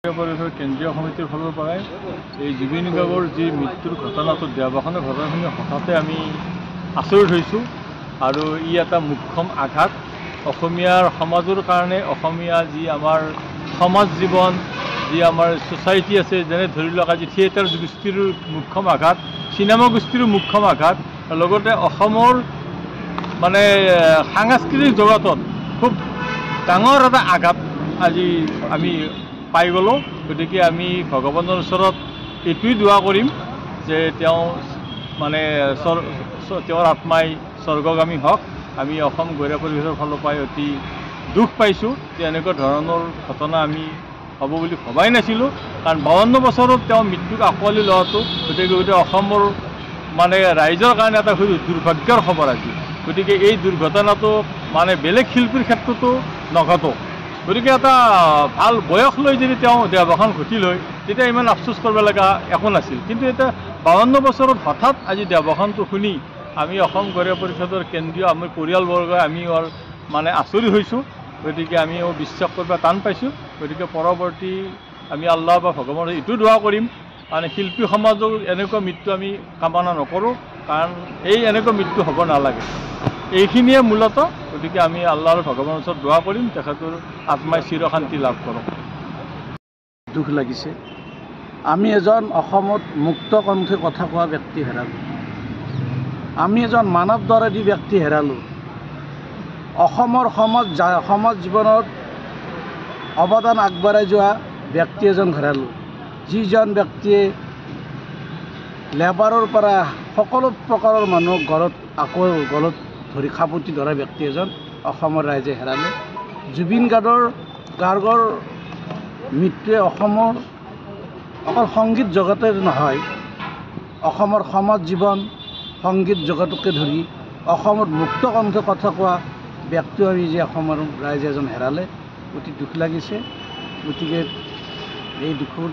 পৰিষদৰ কেন্দ্ৰীয় সমিতিৰ ফালৰ পৰাই এই জুবিন গাৰ্গৰ যি মৃত্যুৰ ঘটনাটো দেওবাৰখনৰ ঘটনাখিনি হঠাতে আমি আচৰিত হৈছোঁ আৰু ই এটা মুখ্যম আঘাত অসমীয়াৰ সমাজৰ কাৰণে অসমীয়া যি আমাৰ সমাজ জীৱন যি আমাৰ ছ'চাইটি আছে যেনে ধৰি লওক আজি থিয়েটাৰ গোষ্ঠীৰ মুখ্যম আঘাত চিনেমা গোষ্ঠীৰো মুখ্যম আঘাত লগতে অসমৰ মানে সাংস্কৃতিক জগতত খুব ডাঙৰ এটা আঘাত আজি আমি পাই গ'লোঁ। গতিকে আমি ভগৱানৰ ওচৰত এইটোৱেই দোৱা কৰিম যে তেওঁ মানে তেওঁৰ আত্মাই স্বৰ্গগামী হওক। আমি অসম গৌৰৱ পৰিষদৰ ফালৰ পৰাই অতি দুখ পাইছোঁ যে এনেকুৱা ধৰণৰ ঘটনা আমি হ'ব বুলি ভবাই নাছিলোঁ, কাৰণ 52 বছৰত তেওঁ মৃত্যুক আঁকোৱালি লোৱাটো গতিকে অসমৰ মানে ৰাইজৰ কাৰণে এটা দুৰ্ভাগ্যৰ খবৰ আজি। গতিকে এই দুৰ্ঘটনাটো মানে বেলেগ শিল্পীৰ ক্ষেত্ৰতো নঘটক। গতিকে এটা ভাল বয়স লৈ যদি তেওঁ দেওবাৰখন ঘটিল হয় তেতিয়া ইমান আফচোচ কৰিব লগা একো নাছিল, কিন্তু এতিয়া 52 বছৰত হঠাৎ আজি দেওবাৰখনটো শুনি আমি অসম গৌৰৱ পৰিষদৰ কেন্দ্ৰীয় আমি পৰিয়ালবৰ্গই আমি মানে আচৰিত হৈছোঁ। গতিকে আমিও বিশ্বাস কৰিব টান পাইছোঁ। গতিকে পৰৱৰ্তী আমি আল্লাহ বা ভগৱানৰ এইটো দোৱা কৰিম মানে শিল্পী সমাজৰ এনেকুৱা মৃত্যু আমি কামনা নকৰোঁ, কাৰণ এনেকুৱা মৃত্যু হ'ব নালাগে। এইখিনিয়ে মূলত। গতিকে আমি আল্লাহ আৰু ভগৱানৰ ওচৰত দোৱা কৰিম তেখেতৰ আত্মাই চিৰশান্তি লাভ কৰক। দুখ লাগিছে, আমি এজন অসমত মুক্ত কণ্ঠে কথা কোৱা ব্যক্তি হেৰালোঁ, আমি এজন মানৱদৰ্দী ব্যক্তি হেৰালোঁ, অসমৰ সমাজ জীৱনত অৱদান আগবঢ়াই যোৱা ব্যক্তি এজন হেৰালোঁ, যিজন ব্যক্তিয়ে লেবাৰৰ পৰা সকলো প্ৰকাৰৰ মানুহক গলত ধৰি খাপতি ধৰা ব্যক্তি এজন অসমৰ ৰাইজে হেৰালে। জুবিন গাৰ্গৰ মৃত্যুৱে অসমৰ অকল সংগীত জগতে নহয়, অসমৰ সমাজ জীৱন সংগীত জগতকে ধৰি অসমত মুক্ত কণ্ঠে কথা কোৱা ব্যক্তি আমি যে অসমৰ ৰাইজে এজন হেৰালে অতি দুখ লাগিছে। গতিকে এই দুখত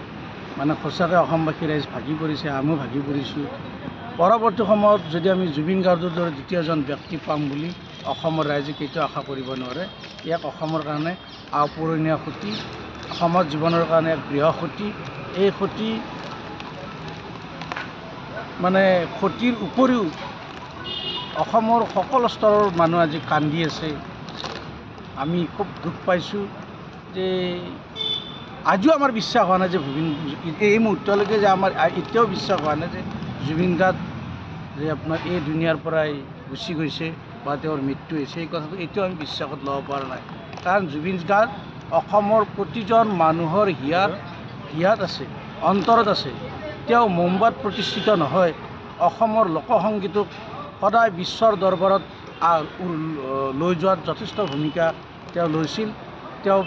মানে সঁচাকৈ অসমবাসী ৰাইজ ভাগি পৰিছে, আমিও ভাগি পৰিছোঁ। পৰৱৰ্তী সময়ত যদি আমি জুবিন গাৰ্গৰ দৰে দ্বিতীয়জন ব্যক্তি পাম বুলি অসমৰ ৰাইজে কেতিয়াও আশা কৰিব নোৱাৰে। ইয়াক অসমৰ কাৰণে আপুৰণীয়া ক্ষতি, সমাজ জীৱনৰ কাৰণে এক বৃহৎ ক্ষতি। এই ক্ষতি মানে ক্ষতিৰ উপৰিও অসমৰ সকলো স্তৰৰ মানুহ আজি কান্দি আছে। আমি খুব দুখ পাইছোঁ যে আজিও আমাৰ বিশ্বাস হোৱা নাই যে এই মুহূৰ্তলৈকে যে আমাৰ এতিয়াও বিশ্বাস হোৱা নাই যে জুবিন গাৰ্গ যে আপোনাৰ এই দুনিয়াৰ পৰাই গুচি গৈছে বা তেওঁৰ মৃত্যু হৈছে, এই কথাটো এতিয়াও আমি বিশ্বাসত ল'ব পৰা নাই। কাৰণ জুবিন গাৰ্গ অসমৰ প্ৰতিজন মানুহৰ হিয়াত আছে, অন্তৰত আছে। তেওঁ মুম্বাইত প্ৰতিষ্ঠিত নহয়, অসমৰ লোকসংগীতক সদায় বিশ্বৰ দৰবাৰত লৈ যোৱাত যথেষ্ট ভূমিকা তেওঁ লৈছিল। তেওঁ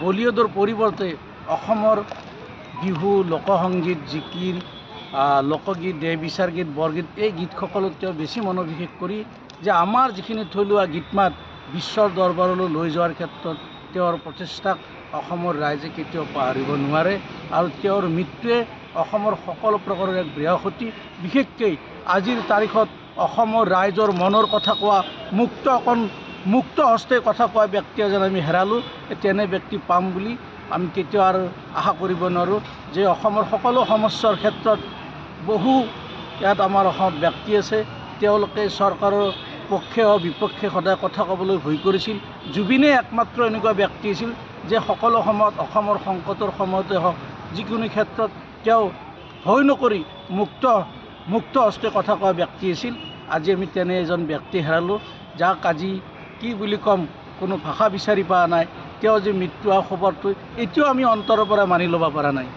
বলিউডৰ পৰিৱৰ্তে অসমৰ বিহু, লোকসংগীত, জিকিৰ, লোকগীত, দেহ বিচাৰ গীত, বৰগীত এই গীতসকলক তেওঁ বেছি মনোনিৱেশ কৰি যে আমাৰ যিখিনি থলুৱা গীতমাত বিশ্বৰ দৰবাৰলৈ লৈ যোৱাৰ ক্ষেত্ৰত তেওঁৰ প্ৰচেষ্টাক অসমৰ ৰাইজে কেতিয়াও পাহৰিব নোৱাৰে। আৰু তেওঁৰ মৃত্যুৱে অসমৰ সকলো প্ৰকাৰৰ এক বৃহৎ ক্ষতি। বিশেষকৈ আজিৰ তাৰিখত অসমৰ ৰাইজৰ মনৰ কথা কোৱা মুক্ত হস্তে কথা কোৱা ব্যক্তি এজন আমি হেৰালোঁ। তেনে ব্যক্তি পাম বুলি আমি কেতিয়াও আৰু আশা কৰিব নোৱাৰোঁ যে অসমৰ সকলো সমস্যাৰ ক্ষেত্ৰত বহু ইয়াত আমাৰ অসমত ব্যক্তি আছে, তেওঁলোকে চৰকাৰৰ পক্ষে হওক বিপক্ষে সদায় কথা ক'বলৈ ভয় কৰিছিল। জুবিনে একমাত্ৰ এনেকুৱা ব্যক্তি আছিল যে সকলো সময়ত অসমৰ সংকটৰ সময়তে হওক যিকোনো ক্ষেত্ৰত তেওঁ ভয় নকৰি মুক্ত হস্তে কথা কোৱা ব্যক্তি আছিল। আজি আমি তেনে এজন ব্যক্তি হেৰালোঁ, যাক আজি কি বুলি ক'ম কোনো ভাষা বিচাৰি পোৱা নাই। তেওঁ যে মৃত্যু হোৱা খবৰটো এতিয়াও আমি অন্তৰৰ পৰা মানি ল'ব পৰা নাই।